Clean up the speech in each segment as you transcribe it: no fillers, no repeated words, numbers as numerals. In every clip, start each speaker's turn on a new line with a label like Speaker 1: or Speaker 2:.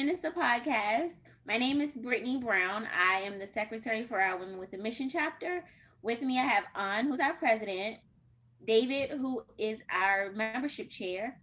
Speaker 1: Fitness the podcast. My name is Brittany Brown. I am the secretary for our Women with a Mission chapter. With me, I have An, who's our president, David, who is our membership chair,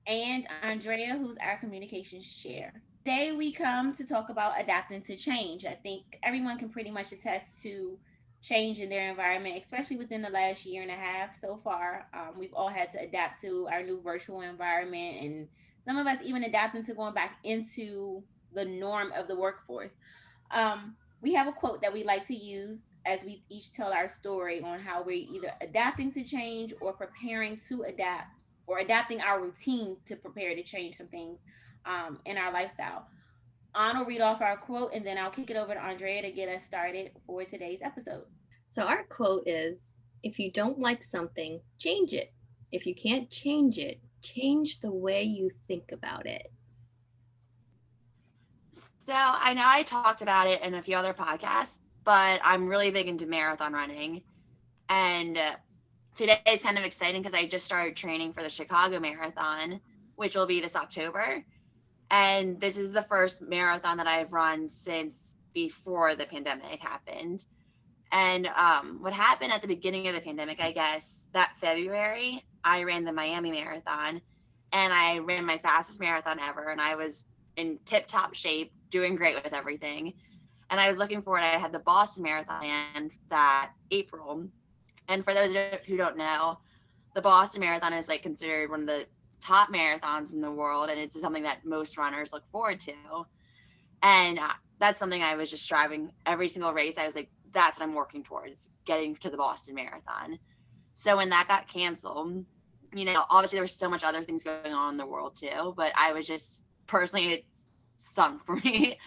Speaker 1: and Andrea, who's our communications chair. Today, we come to talk about adapting to change. I think everyone can pretty much attest to change in their environment, especially within the last year and a half so far. We've all had to adapt to our new virtual environment, and some of us even adapting to going back into the norm of the workforce. We have a quote that we like to use as we each tell our story on how we're either adapting to change or preparing to adapt or adapting our routine to prepare to change some things in our lifestyle. On will read off our quote and then I'll kick it over to Andrea to get us started for today's episode.
Speaker 2: So our quote is, if you don't like something, change it. If you can't change it, change the way you think about it.
Speaker 3: So I know I talked about it in a few other podcasts, but I'm really big into marathon running. And today is kind of exciting because I just started training for the Chicago Marathon, which will be this October. And this is the first marathon that I've run since before the pandemic happened. And what happened at the beginning of the pandemic, I guess, that February, I ran the Miami Marathon and I ran my fastest marathon ever. And I was in tip-top shape, doing great with everything. And I was looking forward. I had the Boston Marathon that April. And for those who don't know, the Boston Marathon is like considered one of the top marathons in the world. And it's something that most runners look forward to. And that's something I was just striving every single race. I was like, that's what I'm working towards, getting to the Boston Marathon. So when that got canceled, obviously there was so much other things going on in the world too, but I was just personally, it sunk for me.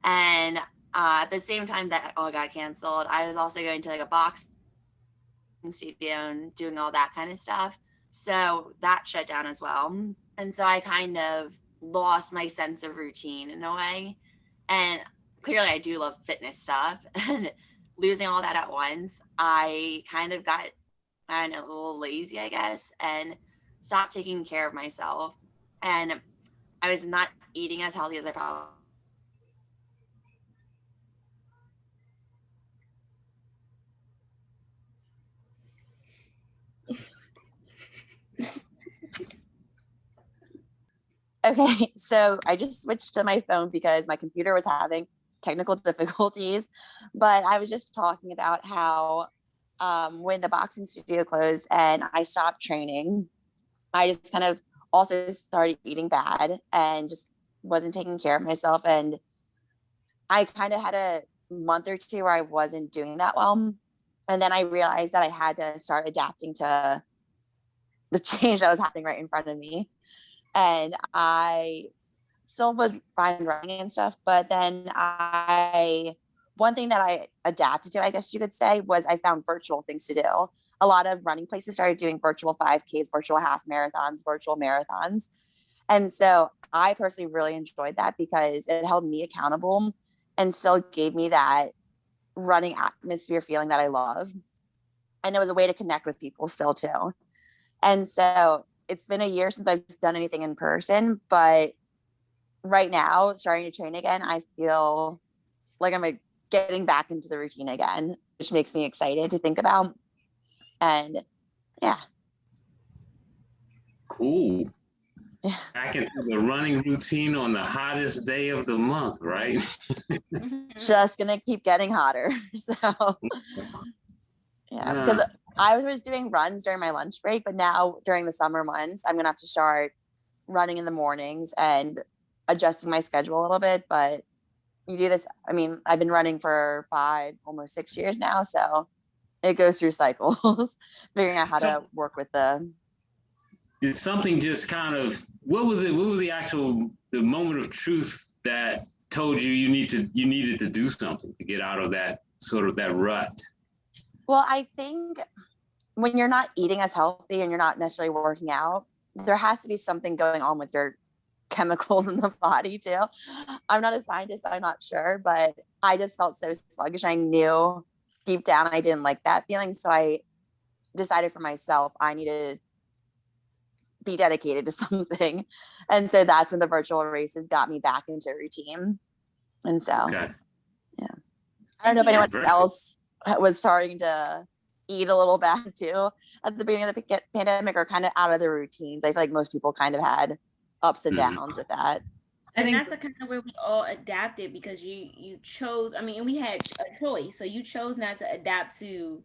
Speaker 3: And at the same time that all got canceled, I was also going to like a boxing studio and doing all that kind of stuff. So that shut down as well. And so I kind of lost my sense of routine in a way. And clearly I do love fitness stuff. And losing all that at once, I kind of got a little lazy, I guess, and stopped taking care of myself. And I was not eating as healthy as I probably Okay, so I just switched to my phone because my computer was having technical difficulties. But I was just talking about how when the boxing studio closed and I stopped training, I just kind of also started eating bad and just wasn't taking care of myself. And I kind of had a month or two where I wasn't doing that well. And then I realized that I had to start adapting to the change that was happening right in front of me. And I still would find running and stuff. But then one thing that I adapted to, I guess you could say, was I found virtual things to do. A lot of running places started doing virtual 5Ks, virtual half marathons, virtual marathons. And so I personally really enjoyed that because it held me accountable and still gave me that running atmosphere feeling that I love. And it was a way to connect with people still too. And so it's been a year since I've done anything in person, but right now, starting to train again, I feel like I'm getting back into the routine again, which makes me excited to think about. And yeah.
Speaker 4: Cool. Back into the running routine on the hottest day of the month, right?
Speaker 2: Just gonna keep getting hotter. So yeah, because I was doing runs during my lunch break, but now during the summer months, I'm gonna have to start running in the mornings and adjusting my schedule a little bit. But you do this, I mean, I've been running for 5, almost 6 years now, so it goes through cycles. Figuring out how to work with
Speaker 4: did something just kind of, what was the moment of truth that told you you needed to do something to get out of that sort of that rut?
Speaker 2: Well, I think when you're not eating as healthy and you're not necessarily working out, there has to be something going on with your chemicals in the body too. I'm not a scientist, I'm not sure, but I just felt so sluggish. I knew deep down I didn't like that feeling. So I decided for myself, I needed be dedicated to something. And so that's when the virtual races got me back into routine. And so,
Speaker 4: Okay.
Speaker 2: yeah. I don't know if anyone else was starting to eat a little bad too at the beginning of the pandemic, or kind of out of their routines. I feel like most people kind of had ups and downs with that.
Speaker 1: And that's the kind of where we all adapted, because you chose, I mean, we had a choice. So you chose not to adapt to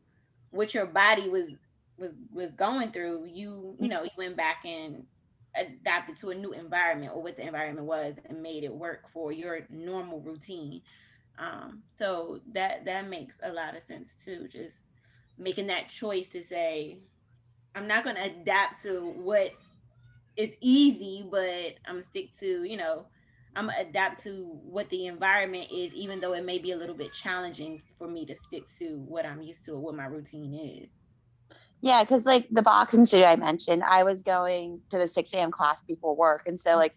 Speaker 1: what your body was going through. You know, you went back and adapted to a new environment, or what the environment was, and made it work for your normal routine. So that makes a lot of sense too. Just making that choice to say, I'm not going to adapt to what is easy, but I'm gonna stick to, I'm gonna adapt to what the environment is, even though it may be a little bit challenging for me to stick to what I'm used to or what my routine is.
Speaker 2: Yeah, because like the boxing studio I mentioned, I was going to the 6 a.m. class before work. And so like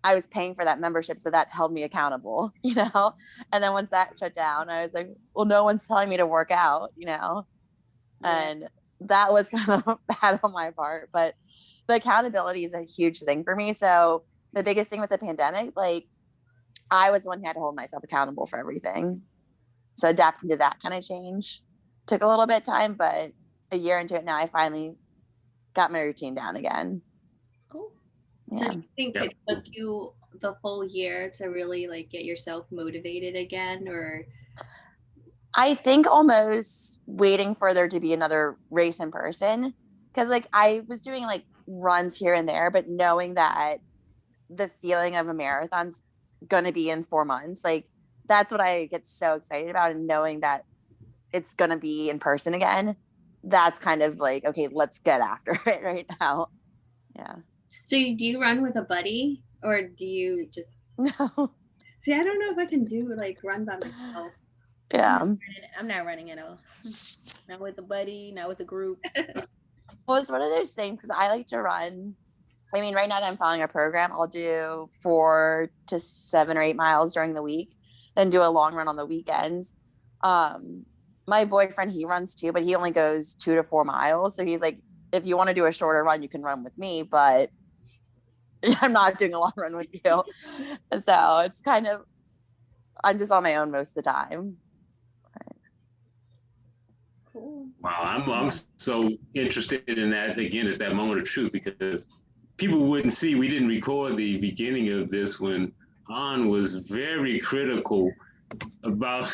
Speaker 2: I was paying for that membership, so that held me accountable, And then once that shut down, I was like, well, no one's telling me to work out,
Speaker 1: Yeah.
Speaker 2: And that was kind of bad on my part. But the accountability is a huge thing for me. So the biggest thing with the pandemic, like I was the one who had to hold myself accountable for everything. So adapting to that kind of change took a little bit of time, but a year into it now, I finally got my routine down again.
Speaker 1: Cool.
Speaker 2: Yeah.
Speaker 5: So do you think it took you the whole year to really like get yourself motivated again, or?
Speaker 2: I think almost waiting for there to be another race in person, because like I was doing like runs here and there, but knowing that the feeling of a marathon's going to be in 4 months, like that's what I get so excited about. And knowing that it's going to be in person again, that's kind of like, okay, let's get after it right now. Yeah.
Speaker 5: So do you run with a buddy, or do you just?
Speaker 2: No.
Speaker 5: See, I don't know if I can do like run by myself.
Speaker 2: Yeah.
Speaker 1: I'm not running at all. Not with a buddy, not with a group.
Speaker 2: Well, it's one of those things, because I like to run. I mean, right now that I'm following a program, I'll do 4 to 7 or 8 miles during the week, then do a long run on the weekends. My boyfriend, he runs too, but he only goes 2 to 4 miles. So he's like, if you want to do a shorter run, you can run with me, but I'm not doing a long run with you. So it's kind of, I'm just on my own most of the time.
Speaker 1: Cool.
Speaker 4: Wow, I'm so interested in that. Again, it's that moment of truth, because people wouldn't see, we didn't record the beginning of this when An was very critical about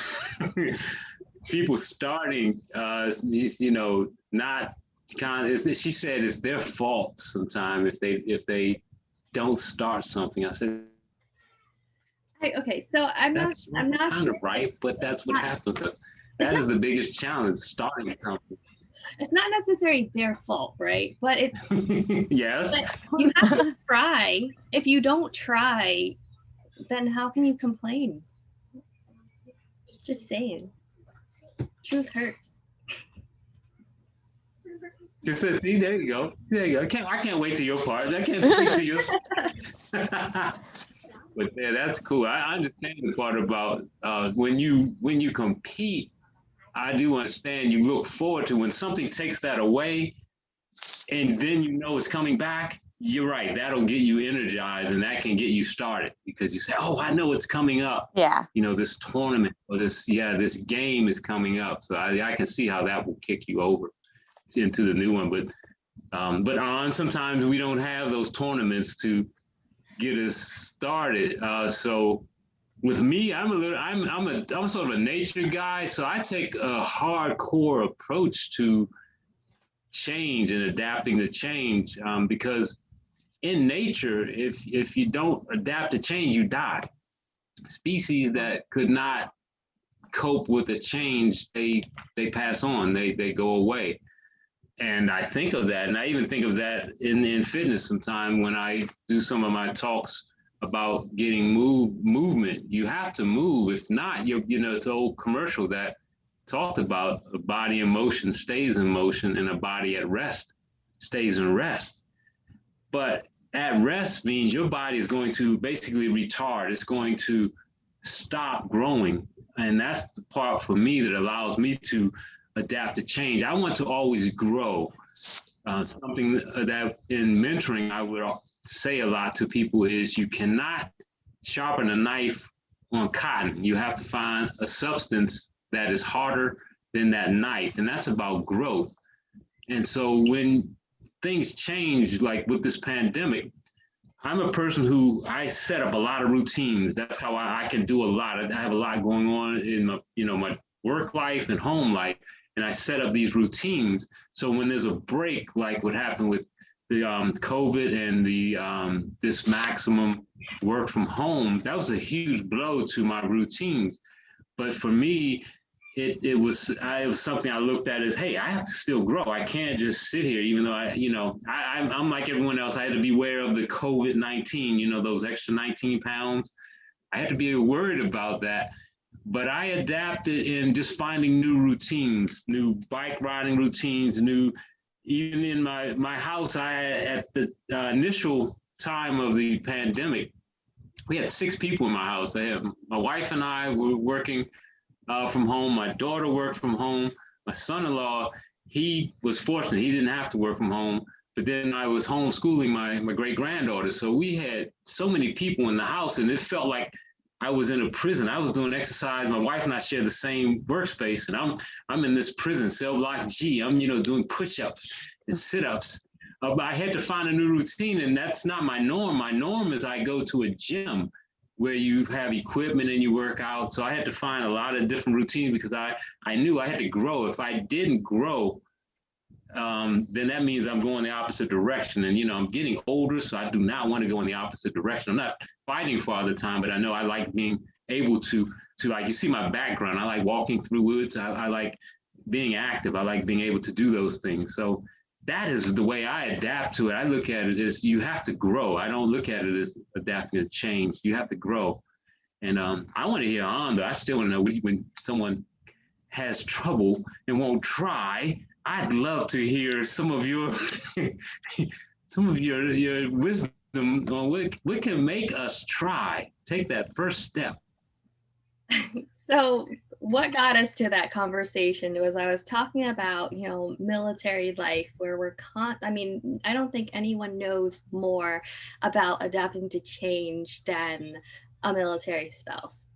Speaker 4: people starting, not kind of, she said it's their fault sometimes if they don't start something. I said,
Speaker 5: Okay, so I'm not
Speaker 4: kind of right, but that's what happens. That is the biggest challenge, starting something.
Speaker 5: It's not necessarily their fault, right? But it's
Speaker 4: yes.
Speaker 5: But you have to try. If you don't try, then how can you complain? Just saying. Truth hurts.
Speaker 4: Just said, see, there you go. There you go. I can't wait to your part. I can't speak to you. But yeah, that's cool. I understand the part about when you compete. I do understand. You look forward to when something takes that away, and then you know it's coming back. You're right. That'll get you energized, and that can get you started, because you say, "Oh, I know it's coming up."
Speaker 2: Yeah.
Speaker 4: This tournament or this game is coming up. So I can see how that will kick you over into the new one. But sometimes we don't have those tournaments to get us started. So with me, I'm sort of a nature guy, so I take a hardcore approach to change and adapting to change, because in nature, if you don't adapt to change, you die. Species that could not cope with the change, they pass on, they go away. And I think of that, and I even think of that in fitness sometimes when I do some of my talks about getting movement. You have to move. If not, it's the old commercial that talked about a body in motion stays in motion, and a body at rest stays in rest. But at rest means your body is going to basically retard. It's going to stop growing. And that's the part for me that allows me to adapt to change. I want to always grow. something that in mentoring I would say a lot to people is you cannot sharpen a knife on cotton. You have to find a substance that is harder than that knife, and that's about growth. And so when things change, like with this pandemic, I'm a person who I set up a lot of routines. That's how I can do a lot. I have a lot going on in my, my work life and home life, and I set up these routines. So when there's a break, like what happened with the COVID and the this maximum work from home, that was a huge blow to my routines. But for me, it was something I looked at as, hey, I have to still grow. I can't just sit here, even though I'm like everyone else. I had to be aware of the COVID-19, those extra 19 pounds. I had to be worried about that. But I adapted in just finding new routines, new bike riding routines, even in my house, at the initial time of the pandemic, we had 6 people in my house. My wife and I were working from home. My daughter worked from home. My son-in-law, he was fortunate. He didn't have to work from home. But then I was homeschooling my great-granddaughter. So we had so many people in the house, and it felt like I was in a prison. I was doing exercise. My wife and I share the same workspace, and I'm in this prison, cell block G. I'm doing push-ups and sit-ups. But I had to find a new routine, and that's not my norm. My norm is I go to a gym where you have equipment and you work out. So I had to find a lot of different routines because I knew I had to grow. If I didn't grow, then that means I'm going the opposite direction. And, I'm getting older, so I do not want to go in the opposite direction. I'm not fighting for all the time, but I know I like being able to like, you see my background. I like walking through woods. I like being active. I like being able to do those things. So that is the way I adapt to it. I look at it as you have to grow. I don't look at it as adapting to change. You have to grow. And I want to hear Anda. I still want to know when someone has trouble and won't try. I'd love to hear some of your your wisdom on what can make us try. Take that first step.
Speaker 5: So what got us to that conversation was I was talking about, military life where I don't think anyone knows more about adapting to change than a military spouse.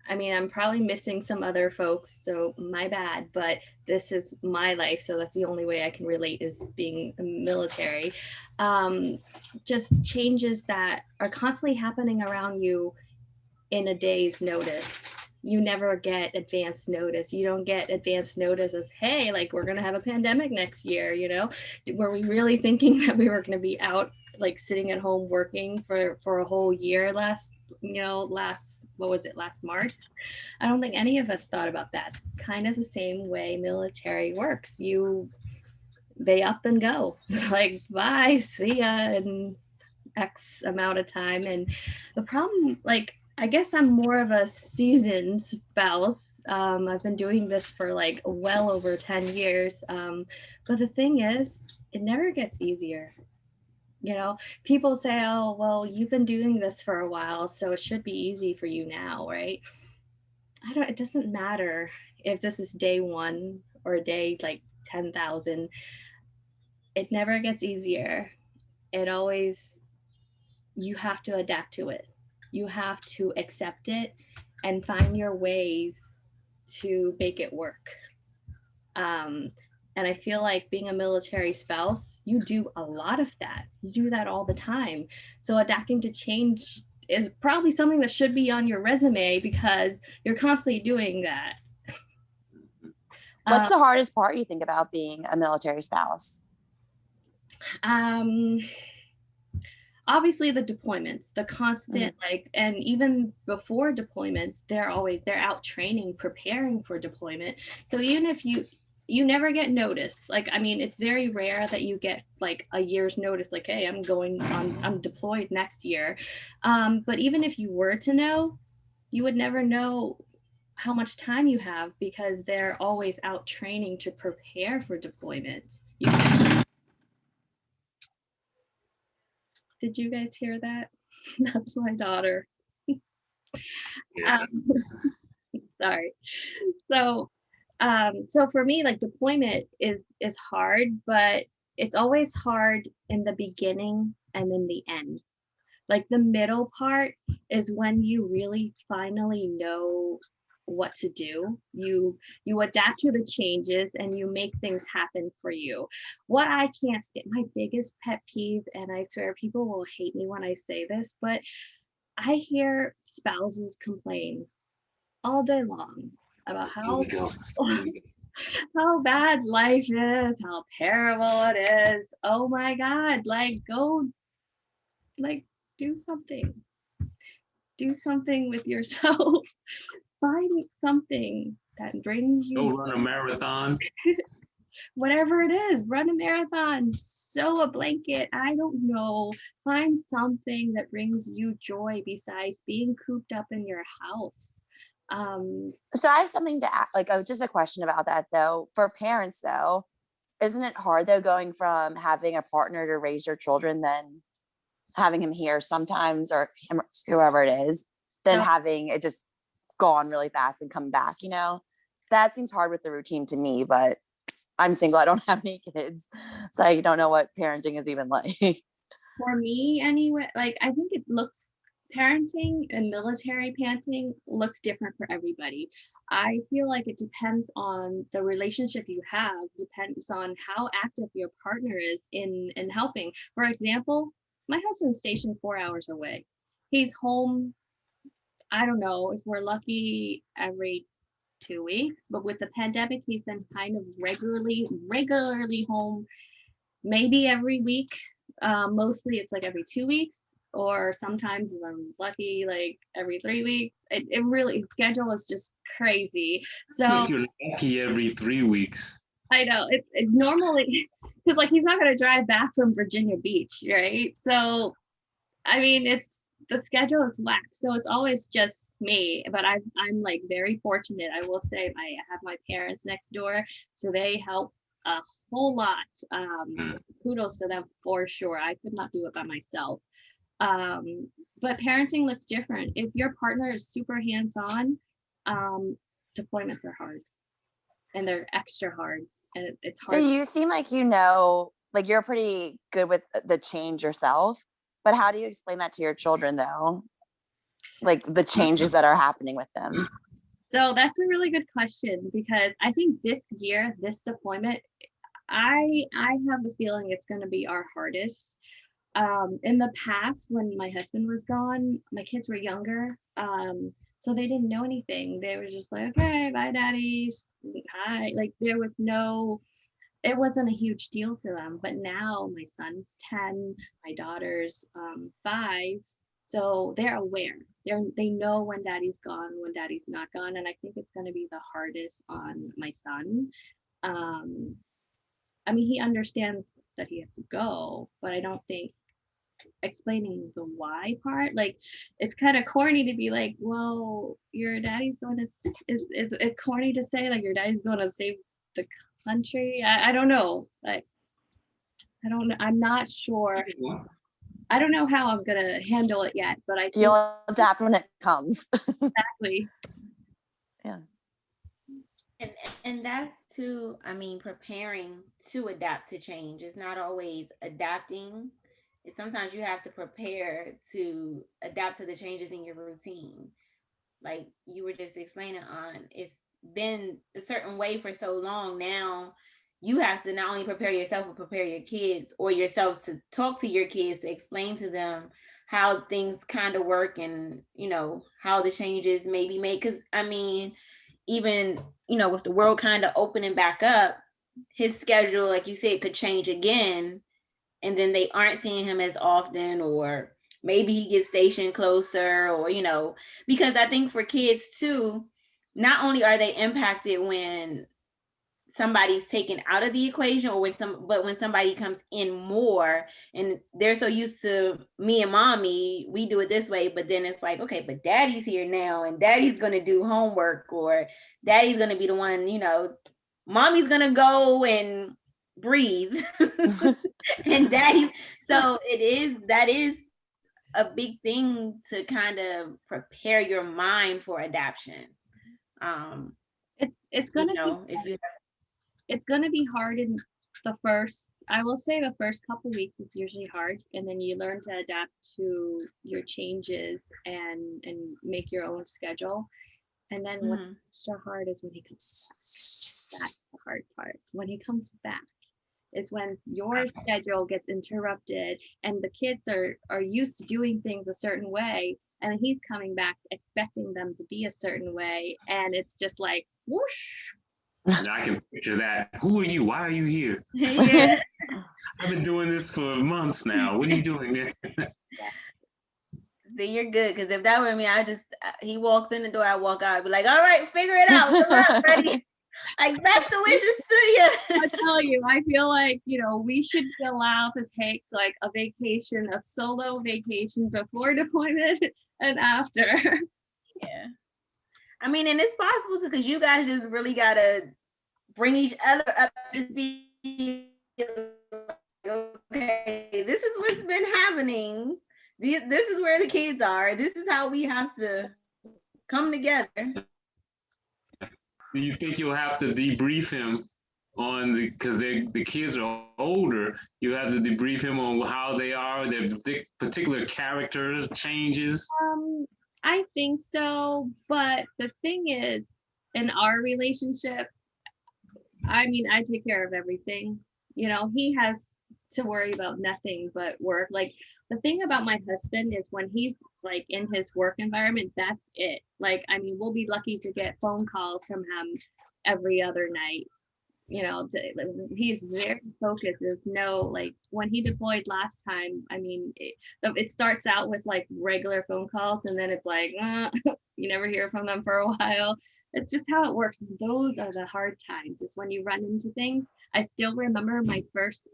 Speaker 5: I mean, I'm probably missing some other folks, so my bad, but this is my life. So that's the only way I can relate is being military. Just changes that are constantly happening around you in a day's notice. You never get advance notice. You don't get advance notice as, hey, like we're going to have a pandemic next year, Were we really thinking that we were going to be out like sitting at home working for a whole year last March? I don't think any of us thought about that. It's kind of the same way military works. They up and go, like, bye, see ya in X amount of time. And the problem, like, I guess I'm more of a seasoned spouse. I've been doing this for like well over 10 years. But the thing is, it never gets easier. People say, oh, well, you've been doing this for a while, so it should be easy for you now, right? It doesn't matter if this is day 1 or day like 10,000. It never gets easier. You have to adapt to it. You have to accept it and find your ways to make it work. And I feel like being a military spouse, you do a lot of that. You do that all the time. So adapting to change is probably something that should be on your resume because you're constantly doing that.
Speaker 2: What's the hardest part you think about being a military spouse?
Speaker 5: Obviously the deployments, the constant and even before deployments, they're out training, preparing for deployment. So even if you never get noticed, it's very rare that you get like a year's notice, like, hey, I'm deployed next year. But even if you were to know, you would never know how much time you have because they're always out training to prepare for deployments. Did you guys hear that? That's my daughter.
Speaker 4: Yeah.
Speaker 5: Sorry. So for me, like deployment is hard, but it's always hard in the beginning and in the end. Like the middle part is when you really finally know what to do. You adapt to the changes and you make things happen for you. What I can't stand, my biggest pet peeve, and I swear people will hate me when I say this, but I hear spouses complain all day long about how how bad life is, how terrible it is. Oh my God, like go, like do something. Do something with yourself. Find something that brings
Speaker 4: Go
Speaker 5: you
Speaker 4: run a marathon.
Speaker 5: whatever it is. Run a marathon, sew a blanket. I don't know. Find something that brings you joy besides being cooped up in your house.
Speaker 2: So I have something to ask, like, just a question about that though. For parents though, isn't it hard though going from having a partner to raise your children than having him here sometimes, or him, whoever it is, than
Speaker 5: No.
Speaker 2: having it just gone really fast and come back, you know? That seems hard with the routine to me, but I'm single. I don't have any kids. So I don't know what parenting is even like.
Speaker 5: For me anyway, like I think it looks, parenting and military parenting looks different for everybody. I feel like it depends on the relationship you have, depends on how active your partner is in helping. For example, my husband's stationed 4 hours away. He's home, I don't know, if we're lucky, every 2 weeks, but with the pandemic he's been kind of regularly home, maybe every week. Mostly it's like every 2 weeks, or sometimes if I'm lucky, like every 3 weeks. It really, schedule is just crazy. So
Speaker 4: If you're lucky every 3 weeks.
Speaker 5: I know it normally, because like he's not going to drive back from Virginia Beach, right? So I mean, it's, the schedule is whack, so it's always just me. But I'm like very fortunate. I will say I have my parents next door, so they help a whole lot. So kudos to them for sure. I could not do it by myself. But parenting looks different. If your partner is super hands-on, deployments are hard, and they're extra hard, and it's
Speaker 2: So
Speaker 5: hard.
Speaker 2: you seem like, you know, like you're pretty good with the change yourself, but how do you explain that to your children though? Like the changes that are happening with them.
Speaker 5: So that's a really good question, because I think this year, this deployment, I have the feeling it's going to be our hardest. In the past, when my husband was gone, my kids were younger, so they didn't know anything. They were just like, okay, bye, daddy, hi. Like there was no, it wasn't a huge deal to them. But now my son's 10, my daughter's 5, so they're aware. They know when daddy's gone, when daddy's not gone, and I think it's going to be the hardest on my son. Um, I mean, he understands that he has to go, but I don't think explaining the why part, like it's kind of corny to be like, well, your daddy's going to, is it corny to say like your daddy's going to save the country? I don't know. Like I don't know. I'm not sure. I don't know how I'm gonna handle it yet, but I think
Speaker 2: You'll adapt when it comes.
Speaker 5: exactly.
Speaker 2: Yeah.
Speaker 1: And that's too, I mean, preparing to adapt to change. It's not always adapting. It's sometimes you have to prepare to adapt to the changes in your routine. Like you were just explaining on, it's been a certain way for so long now. You have to not only prepare yourself, but prepare your kids or yourself to talk to your kids, to explain to them how things kind of work, and how the changes may be made. Because I mean, even with the world kind of opening back up, his schedule, like you said, could change again, and then they aren't seeing him as often, or maybe he gets stationed closer, or because I think for kids too, not only are they impacted when somebody's taken out of the equation, or when somebody comes in more, and they're so used to me and mommy, we do it this way, but then it's like, okay, but daddy's here now, and daddy's gonna do homework, or daddy's gonna be the one, mommy's gonna go and breathe and daddy's, so that is a big thing to kind of prepare your mind for adaption.
Speaker 5: It's gonna be
Speaker 1: if you
Speaker 5: it's gonna be hard I will say the first couple weeks is usually hard, and then you learn to adapt to your changes and make your own schedule. And then what's
Speaker 1: Mhm.
Speaker 5: so hard is when he comes back. That's the hard part. When he comes back is when your schedule gets interrupted and the kids are used to doing things a certain way, and he's coming back expecting them to be a certain way, and it's just like whoosh.
Speaker 4: And I can picture that. Who are you? Why are you here?
Speaker 1: Yeah.
Speaker 4: I've been doing this for months now. What are you doing there?
Speaker 1: See, you're good, because if that were me, he walks in the door, I walk out, I'd be like, all right, figure it out. Good luck, buddy. Like, best of wishes to you.
Speaker 5: I tell you, I feel like, we should be allowed to take like a vacation, a solo vacation before deployment and after.
Speaker 1: Yeah. I mean, and it's possible because you guys just really gotta bring each other up to speed. Okay, this is what's been happening. This is where the kids are. This is how we have to come together.
Speaker 4: Do you think you'll have to debrief him on because the kids are older? You have to debrief him on how they are, their particular characters changes.
Speaker 5: I think so, but the thing is, in our relationship, I mean, I take care of everything. He has to worry about nothing but work. Like, the thing about my husband is when he's like in his work environment, that's it. Like, I mean, we'll be lucky to get phone calls from him every other night. He's very focused. There's no, like, when he deployed last time, I mean, it starts out with like regular phone calls, and then it's like, you never hear from them for a while. It's just how it works. And those are the hard times, is when you run into things. I still remember my first,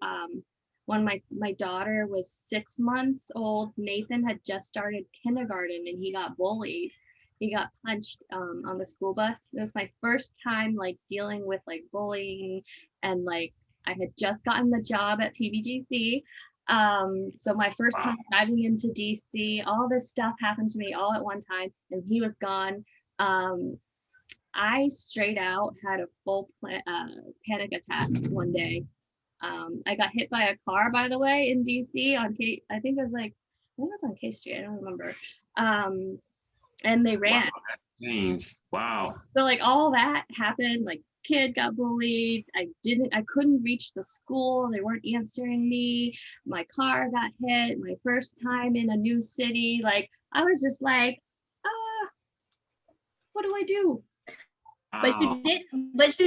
Speaker 5: when my daughter was 6 months old, Nathan had just started kindergarten and he got bullied. He got punched on the school bus. It was my first time like dealing with like bullying, and like I had just gotten the job at PBGC. So my first time driving into DC, all this stuff happened to me all at one time, and he was gone. I straight out had a full panic attack one day. I got hit by a car, by the way, in DC on I think it was on K Street. I don't remember. And they ran.
Speaker 4: Wow.
Speaker 5: So like all that happened. Like, kid got bullied. I couldn't reach the school. They weren't answering me. My car got hit. My first time in a new city. Like, I was just like, what do I do?
Speaker 1: But you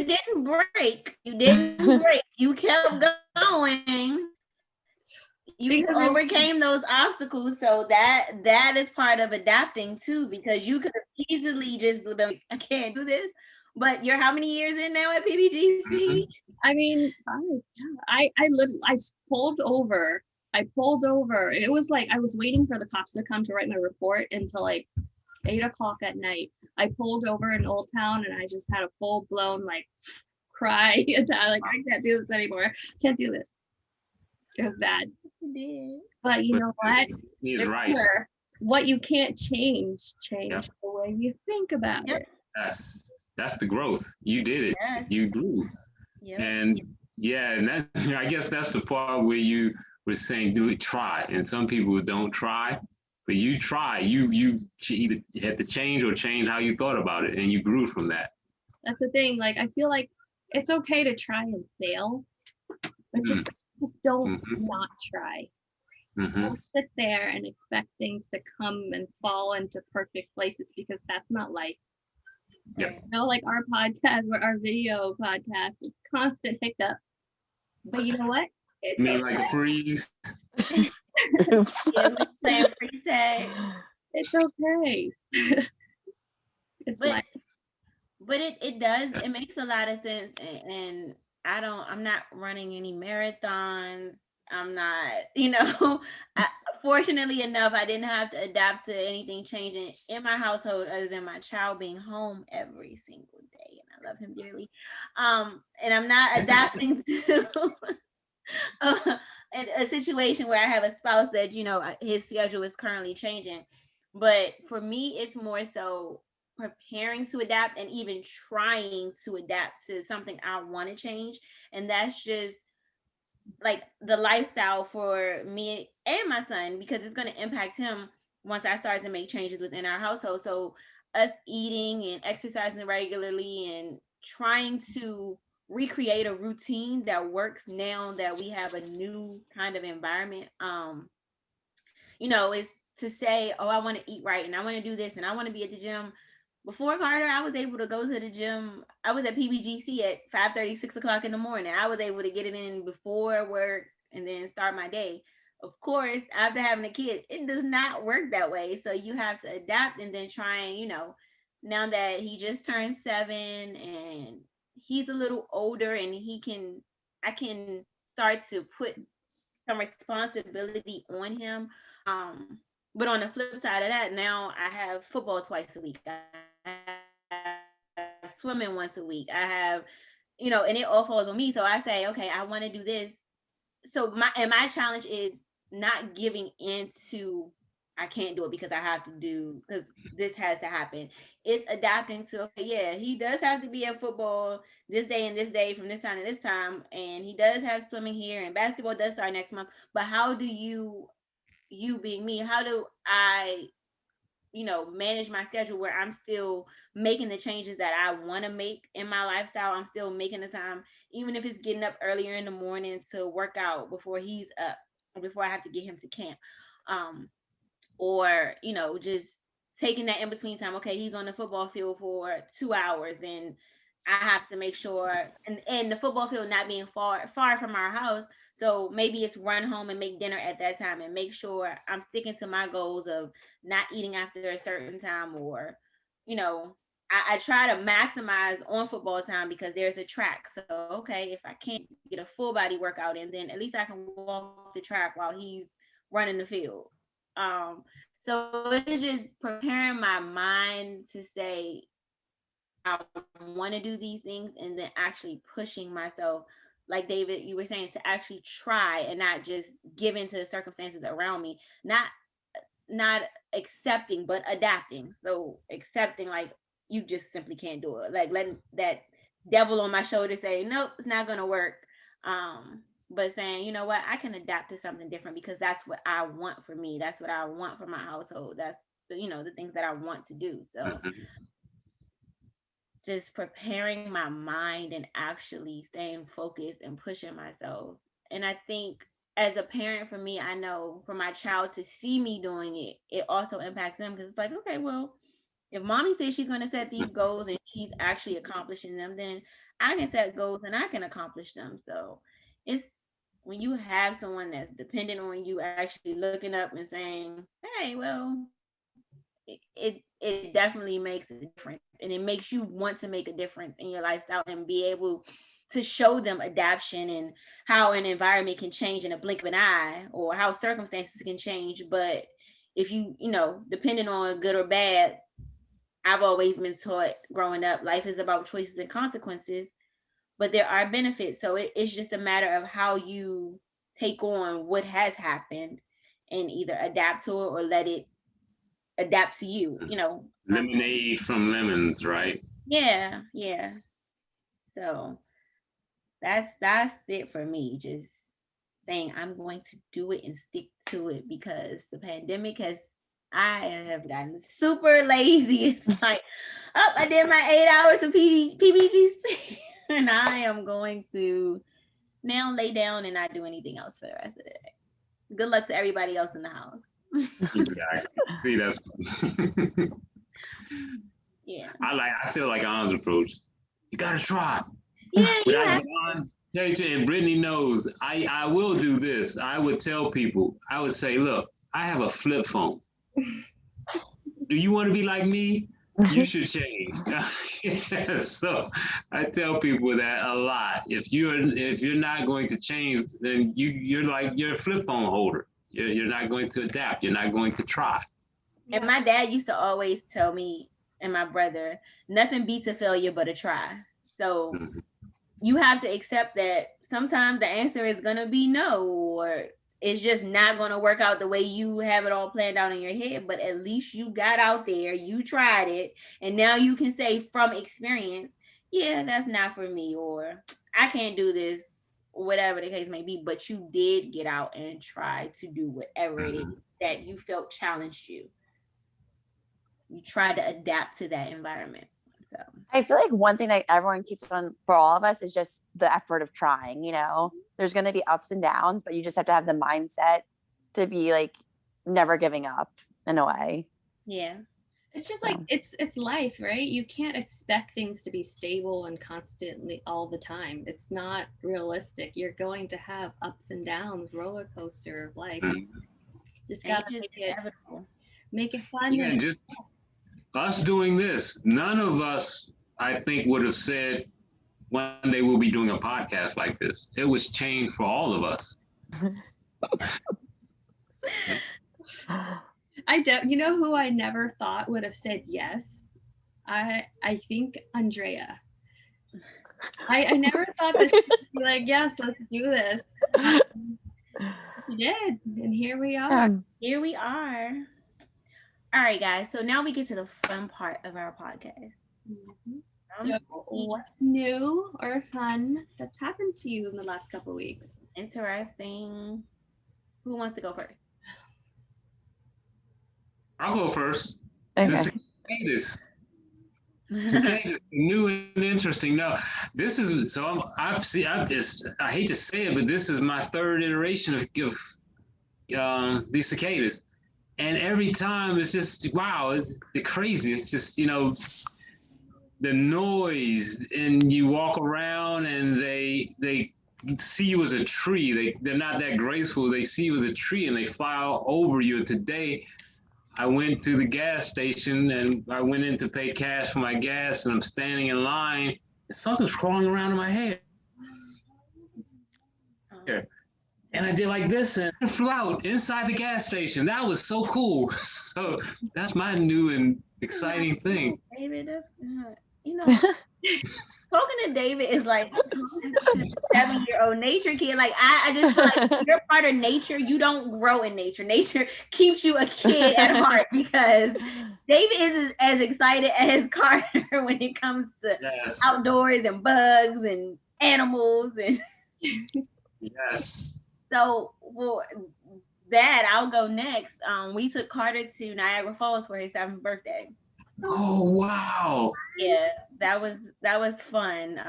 Speaker 1: didn't break. You didn't break. You kept going. You overcame those obstacles. So that is part of adapting too, because you could have easily just been like, I can't do this. But you're how many years in now at PBGC?
Speaker 5: I mean, I pulled over. It was like I was waiting for the cops to come to write my report until like 8 o'clock at night. I pulled over in Old Town and I just had a full blown like cry. Like, I can't do this anymore. Can't do this. It was bad. But you know what?
Speaker 4: He's right.
Speaker 5: What you can't change the way you think about it.
Speaker 4: That's the growth. You did it.
Speaker 1: Yes.
Speaker 4: You grew. Yep. And that, I guess that's the part where you were saying, do it, try. And some people don't try, but you try. You either had to change or change how you thought about it, and you grew from that.
Speaker 5: That's the thing. Like, I feel like it's okay to try and fail, but just don't not try. Don't sit there and expect things to come and fall into perfect places, because that's not life.
Speaker 4: Yeah.
Speaker 5: Like our podcast, our video podcast, it's constant hiccups. But you know what?
Speaker 4: It's okay. Like a freeze.
Speaker 2: Oops.
Speaker 5: It's okay. It's life.
Speaker 1: But it makes a lot of sense, and I'm not running any marathons. I'm not, fortunately enough, I didn't have to adapt to anything changing in my household other than my child being home every single day, and I love him dearly. And I'm not adapting to a situation where I have a spouse that, his schedule is currently changing. But for me, it's more so preparing to adapt and even trying to adapt to something I want to change. And that's just like the lifestyle for me and my son, because it's going to impact him once I start to make changes within our household. So us eating and exercising regularly and trying to recreate a routine that works now that we have a new kind of environment. Is to say, oh, I want to eat right and I want to do this and I want to be at the gym. Before Carter, I was able to go to the gym. I was at PBGC at 5:30, 6 o'clock in the morning. I was able to get it in before work and then start my day. Of course, after having a kid, it does not work that way. So you have to adapt and then try and, now that he just turned 7 and he's a little older and I can start to put some responsibility on him. But on the flip side of that, now I have football twice a week. I have swimming once a week. I have, and it all falls on me. So I say, okay, I want to do this. So my challenge is not giving into I can't do it because I have to do because this has to happen. It's adapting to, okay, yeah, he does have to be at football this day and this day from this time to this time, and he does have swimming here and basketball does start next month. But how do you being me, how do I manage my schedule where I'm still making the changes that I want to make in my lifestyle? I'm still making the time, even if it's getting up earlier in the morning to work out before he's up or before I have to get him to camp. Or just taking that in between time. Okay, he's on the football field for 2 hours, then I have to make sure, and the football field not being far from our house, so maybe it's run home and make dinner at that time and make sure I'm sticking to my goals of not eating after a certain time, or I try to maximize on football time because there's a track. So okay, if I can't get a full body workout in, then at least I can walk the track while he's running the field. So it's just preparing my mind to say I want to do these things, and then actually pushing myself, like David, you were saying, to actually try and not just give into the circumstances around me, not accepting but adapting. So accepting, like, you just simply can't do it, like letting that devil on my shoulder say nope, it's not gonna work. But saying, you know what, I can adapt to something different because that's what I want for me. That's what I want for my household. That's the things that I want to do. So just preparing my mind and actually staying focused and pushing myself. And I think as a parent, for me, I know for my child to see me doing it, it also impacts them because it's like, okay, well, if mommy says she's going to set these goals and she's actually accomplishing them, then I can set goals and I can accomplish them. So it's when you have someone that's dependent on you actually looking up and saying, hey, well, it definitely makes a difference, and it makes you want to make a difference in your lifestyle and be able to show them adaptation and how an environment can change in a blink of an eye, or how circumstances can change. But if depending on good or bad, I've always been taught growing up, life is about choices and consequences, but there are benefits. So it's just a matter of how you take on what has happened and either adapt to it or let it adapt to you,
Speaker 4: Lemonade from lemons, right?
Speaker 1: Yeah. So that's it for me. Just saying I'm going to do it and stick to it, because the pandemic I have gotten super lazy. It's like, oh, I did my 8 hours of PBGC and I am going to now lay down and not do anything else for the rest of the day. Good luck to everybody else in the house.
Speaker 4: Exactly. See, that's
Speaker 1: yeah.
Speaker 4: I feel like On's approach. You gotta try.
Speaker 1: Yeah.
Speaker 4: And Brittany knows I will do this. I would tell people, I would say, look, I have a flip phone. Do you want to be like me? You should change. So I tell people that a lot. If you're not going to change, then you're a flip phone holder. You're not going to adapt. You're not going to try.
Speaker 1: And my dad used to always tell me and my brother, nothing beats a failure but a try. So you have to accept that sometimes the answer is going to be no, or it's just not going to work out the way you have it all planned out in your head. But at least you got out there, you tried it, and now you can say from experience, yeah, that's not for me, or I can't do this, whatever the case may be, but you did get out and try to do whatever it is that you felt challenged you. You tried to adapt to that environment. So
Speaker 2: I feel like one thing that everyone keeps on for all of us is just the effort of trying, there's going to be ups and downs, but you just have to have the mindset to be like never giving up in a way.
Speaker 1: yeah.
Speaker 5: It's just like it's life, right? You can't expect things to be stable and constantly all the time. It's not realistic. You're going to have ups and downs, roller coaster of life. Just gotta make it fun.
Speaker 4: Yeah, just us doing this. None of us, I think, would have said one day we'll be doing a podcast like this. It was change for all of us.
Speaker 5: You know who I never thought would have said yes? I think Andrea. I never thought that she'd be like, yes, let's do this. She did, and here we are.
Speaker 1: Here we are. All right, guys. So now we get to the fun part of our podcast.
Speaker 5: So what's new or fun that's happened to you in the last couple of weeks?
Speaker 1: Interesting. Who wants to go first?
Speaker 4: I'll go first.
Speaker 2: Okay.
Speaker 4: The cicadas, new and interesting. No, this is so. I hate to say it, but this is my third iteration of these cicadas, and every time it's just wow, it's crazy. It's just the noise, and you walk around, and they see you as a tree. They're not that graceful. They see you as a tree, and they fly over you. Today, I went to the gas station and I went in to pay cash for my gas, and I'm standing in line and something's crawling around in my hair. And I did like this and it flew out inside the gas station. That was so cool. So that's my new and exciting thing.
Speaker 1: David, that's talking to David is like 7-year-old nature kid. Like I just feel like you're part of nature. You don't grow in nature. Nature keeps you a kid at heart, because David is as excited as Carter when it comes to outdoors and bugs and animals and
Speaker 4: yes.
Speaker 1: So that I'll go next. We took Carter to Niagara Falls for his 7th birthday.
Speaker 4: Oh wow.
Speaker 1: Yeah, that was fun.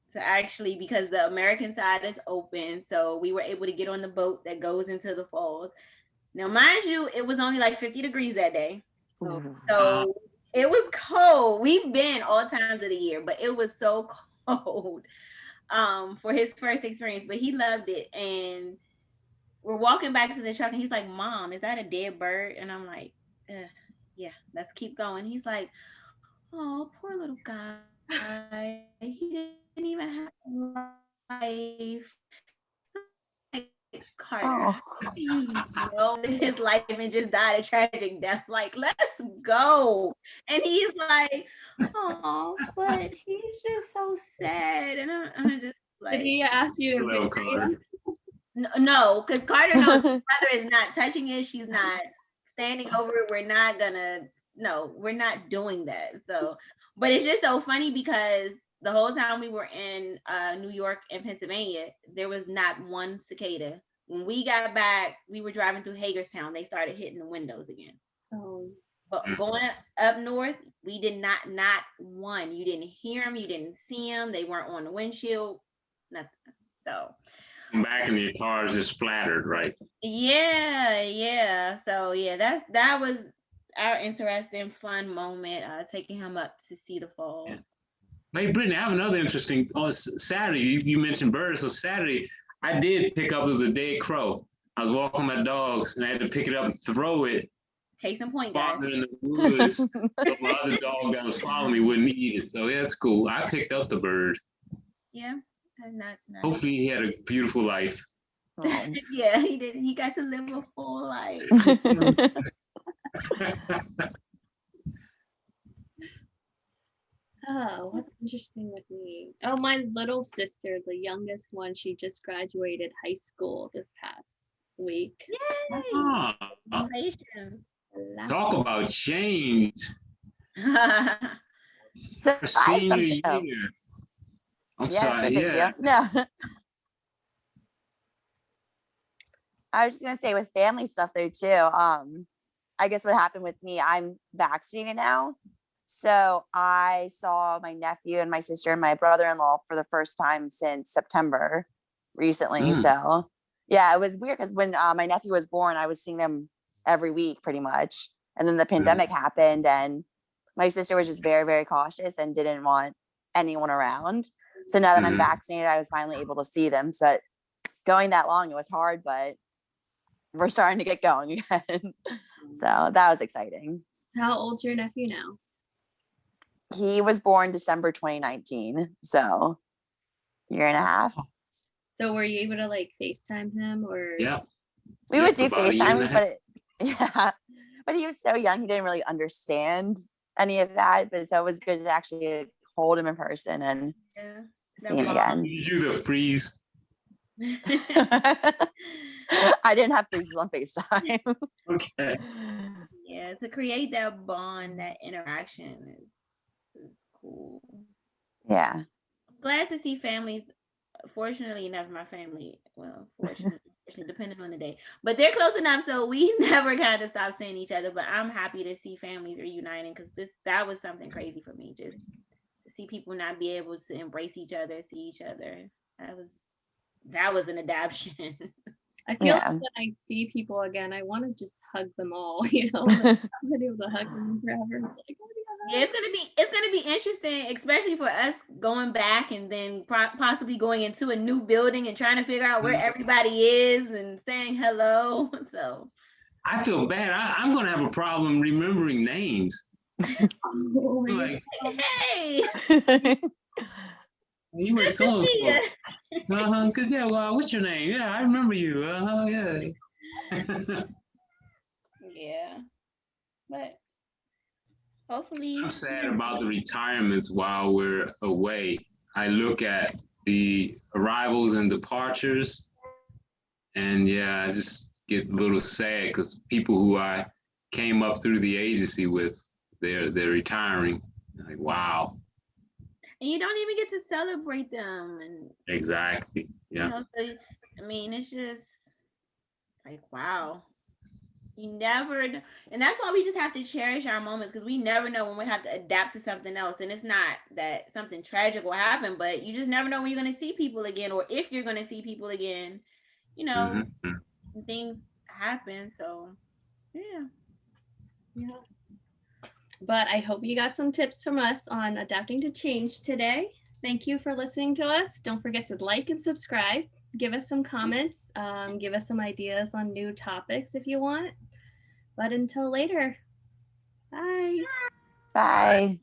Speaker 1: So actually, because the American side is open, so we were able to get on the boat that goes into the falls. Now, mind you, it was only like 50 degrees that day. So it was cold. We've been all times of the year, but it was so cold for his first experience, but he loved it. And we're walking back to the truck and he's like, "Mom, is that a dead bird?" And I'm like, yeah, let's keep going. He's like, "Oh, poor little guy. He didn't even have a life." Carter, his life and just died a tragic death. Like, let's go. And he's like, "Oh, but he's just so sad." And I'm just like,
Speaker 5: did he ask you to
Speaker 4: Carter.
Speaker 1: No, because Carter knows his mother is not touching it. She's not standing over it. We're not doing that. So, but it's just so funny because the whole time we were in New York and Pennsylvania, there was not one cicada. When we got back, we were driving through Hagerstown. They started hitting the windows again. But going up north, we did not one. You didn't hear them. You didn't see them. They weren't on the windshield. Nothing. So
Speaker 4: back in your cars just splattered, right?
Speaker 1: Yeah. So yeah, that was our interesting, fun moment. Taking him up to see the falls.
Speaker 4: Yeah. Hey, Brittany, I have another interesting. Saturday, you mentioned birds. So Saturday, I did pick up. It was a dead crow. I was walking my dogs, and I had to pick it up and throw it.
Speaker 1: Case in point, guys.
Speaker 4: In the woods. But my other dog that was following me wouldn't eat it. So yeah, it's cool. I picked up the bird.
Speaker 1: Yeah. Not.
Speaker 4: Hopefully he had a beautiful life.
Speaker 1: Yeah, he did. He got to live a full life.
Speaker 5: Oh, what's interesting with me? Oh, my little sister, the youngest one, she just graduated high school this past week.
Speaker 1: Yay!
Speaker 4: Congratulations. Talk about change.
Speaker 2: So
Speaker 4: senior year. I'm sorry. Yeah.
Speaker 2: I was just gonna say with family stuff though too. I guess what happened with me, I'm vaccinated now. So I saw my nephew and my sister and my brother-in-law for the first time since September recently.
Speaker 4: Mm.
Speaker 2: So yeah, it was weird because when my nephew was born, I was seeing them every week pretty much. And then the pandemic happened and my sister was just very, very cautious and didn't want anyone around. So now that I'm vaccinated, I was finally able to see them. So going that long, it was hard, but we're starting to get going again. So that was exciting.
Speaker 5: How old's your nephew now?
Speaker 2: He was born December 2019. So year and a half.
Speaker 5: So were you able to like FaceTime him or?
Speaker 4: Yeah.
Speaker 2: We would do
Speaker 4: about a year and a
Speaker 2: FaceTimes,
Speaker 4: half.
Speaker 2: but he was so young, he didn't really understand any of that. But so it was good to actually hold him in person and see him again.
Speaker 4: Did you do the freeze?
Speaker 2: I didn't have freezes on FaceTime.
Speaker 4: Okay.
Speaker 1: Yeah, to create that bond, that interaction is cool.
Speaker 2: Yeah.
Speaker 1: Glad to see families. Fortunately enough, my family, fortunately, depending on the day, but they're close enough so we never kind of stop seeing each other. But I'm happy to see families reuniting because that was something crazy for me, just to see people not be able to embrace each other, see each other. That was an adoption.
Speaker 5: I feel like when I see people again, I want to just hug them all, you know. Like, I'm gonna be able to hug them forever. It's like,
Speaker 1: yeah, it's gonna be interesting, especially for us going back and then possibly going into a new building and trying to figure out where everybody is and saying hello. So
Speaker 4: I feel bad. I'm gonna have a problem remembering names.
Speaker 5: oh,
Speaker 4: Like,
Speaker 1: hey.
Speaker 4: You were so good. Yeah. Well, what's your name? Yeah, I remember you. Yeah.
Speaker 1: Yeah, but hopefully.
Speaker 4: I'm sad about the retirements while we're away. I look at the arrivals and departures, and yeah, I just get a little sad because people who I came up through the agency with, they're retiring. Like, wow.
Speaker 1: And you don't even get to celebrate them. And
Speaker 4: exactly. Yeah.
Speaker 1: You know, so, I mean, it's just like, wow. You never, and that's why we just have to cherish our moments because we never know when we have to adapt to something else. And it's not that something tragic will happen, but you just never know when you're going to see people again or if you're going to see people again, you know, and things happen. So, yeah.
Speaker 5: But I hope you got some tips from us on adapting to change today. Thank you for listening to us. Don't forget to like and subscribe. Give us some comments. Give us some ideas on new topics if you want. But until later, bye.
Speaker 2: Bye.